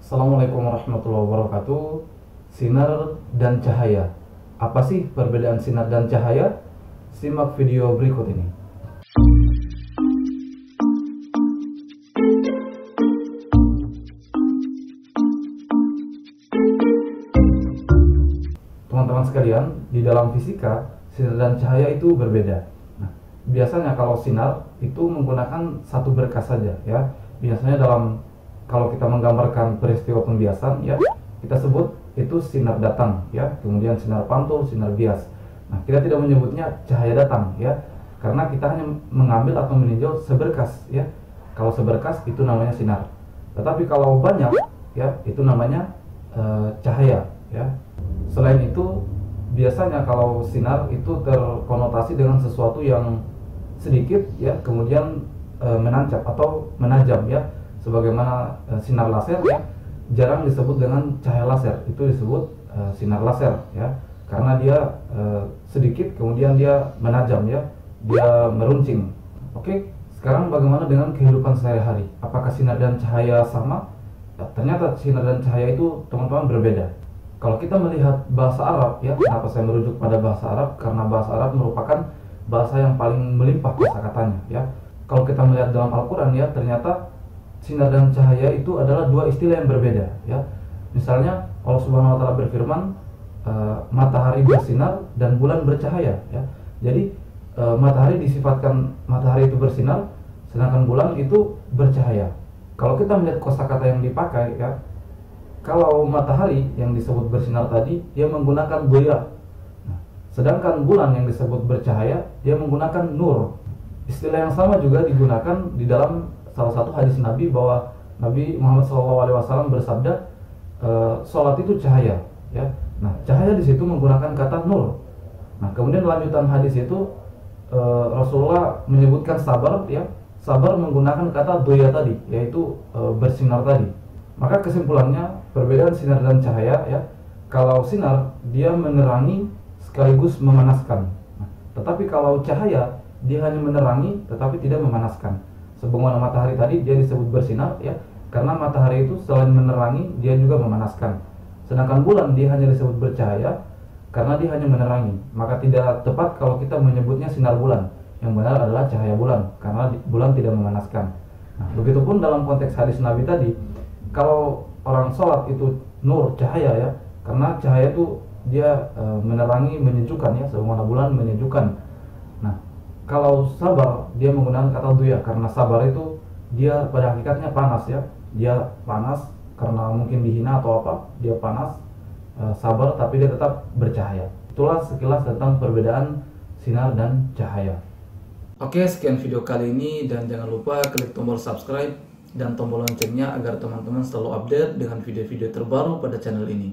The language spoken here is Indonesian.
Assalamualaikum warahmatullahi wabarakatuh. Sinar dan cahaya. Apa sih perbedaan sinar dan cahaya? Simak video berikut ini. Teman-teman sekalian, di dalam fisika, sinar dan cahaya itu berbeda. Nah, biasanya kalau sinar itu menggunakan satu berkas saja, ya. Biasanya kalau kita menggambarkan peristiwa pembiasan, ya, kita sebut itu sinar datang, ya. Kemudian sinar pantul, sinar bias. Nah, kita tidak menyebutnya cahaya datang, ya, karena kita hanya mengambil atau meninjau seberkas, ya. Kalau seberkas itu namanya sinar. Tetapi kalau banyak, ya, itu namanya cahaya, ya. Selain itu, biasanya kalau sinar itu terkonotasi dengan sesuatu yang sedikit, ya, kemudian menancap atau menajam, ya, sebagaimana sinar laser, ya, jarang disebut dengan cahaya laser, itu disebut sinar laser, ya, karena dia sedikit kemudian dia menajam, ya, dia meruncing. Oke, sekarang bagaimana dengan kehidupan sehari-hari? Apakah sinar dan cahaya sama? Ya, ternyata sinar dan cahaya itu teman-teman berbeda. Kalau kita melihat bahasa Arab, ya, kenapa saya merujuk pada bahasa Arab? Karena bahasa Arab merupakan bahasa yang paling melimpah kosakatanya, ya. Kalau kita melihat dalam Al-Quran, ya, ternyata sinar dan cahaya itu adalah dua istilah yang berbeda, ya. Misalnya Allah Subhanahu wa taala berfirman, matahari bersinar dan bulan bercahaya, ya. Jadi matahari disifatkan matahari itu bersinar, sedangkan bulan itu bercahaya. Kalau kita melihat kosakata yang dipakai, ya, kalau matahari yang disebut bersinar tadi, dia menggunakan doya. Nah, sedangkan bulan yang disebut bercahaya, dia menggunakan nur. Istilah yang sama juga digunakan di dalam salah satu hadis Nabi, bahwa Nabi Muhammad SAW bersabda, sholat itu cahaya, ya. Nah, cahaya di situ menggunakan kata nur. Nah, kemudian lanjutan hadis itu Rasulullah menyebutkan sabar, ya. Sabar menggunakan kata doya tadi, yaitu bersinar tadi. Maka kesimpulannya, perbedaan sinar dan cahaya, ya, kalau sinar dia menerangi sekaligus memanaskan. Nah, tetapi kalau cahaya dia hanya menerangi tetapi tidak memanaskan. Sebagaimana matahari tadi dia disebut bersinar, ya, karena matahari itu selain menerangi dia juga memanaskan. Sedangkan bulan dia hanya disebut bercahaya karena dia hanya menerangi. Maka tidak tepat kalau kita menyebutnya sinar bulan. Yang benar adalah cahaya bulan, karena bulan tidak memanaskan. Nah, begitupun dalam konteks hadis Nabi tadi, kalau orang sholat itu nur, cahaya, ya, karena cahaya itu dia menerangi, menyejukkan, ya, sebagaimana bulan menyejukkan. Nah, kalau sabar dia menggunakan kata duya, karena sabar itu dia pada hakikatnya panas, ya, dia panas karena mungkin dihina atau apa, dia panas, sabar tapi dia tetap bercahaya. Itulah sekilas tentang perbedaan sinar dan cahaya. Oke, sekian video kali ini, dan jangan lupa klik tombol subscribe dan tombol loncengnya agar teman-teman selalu update dengan video-video terbaru pada channel ini.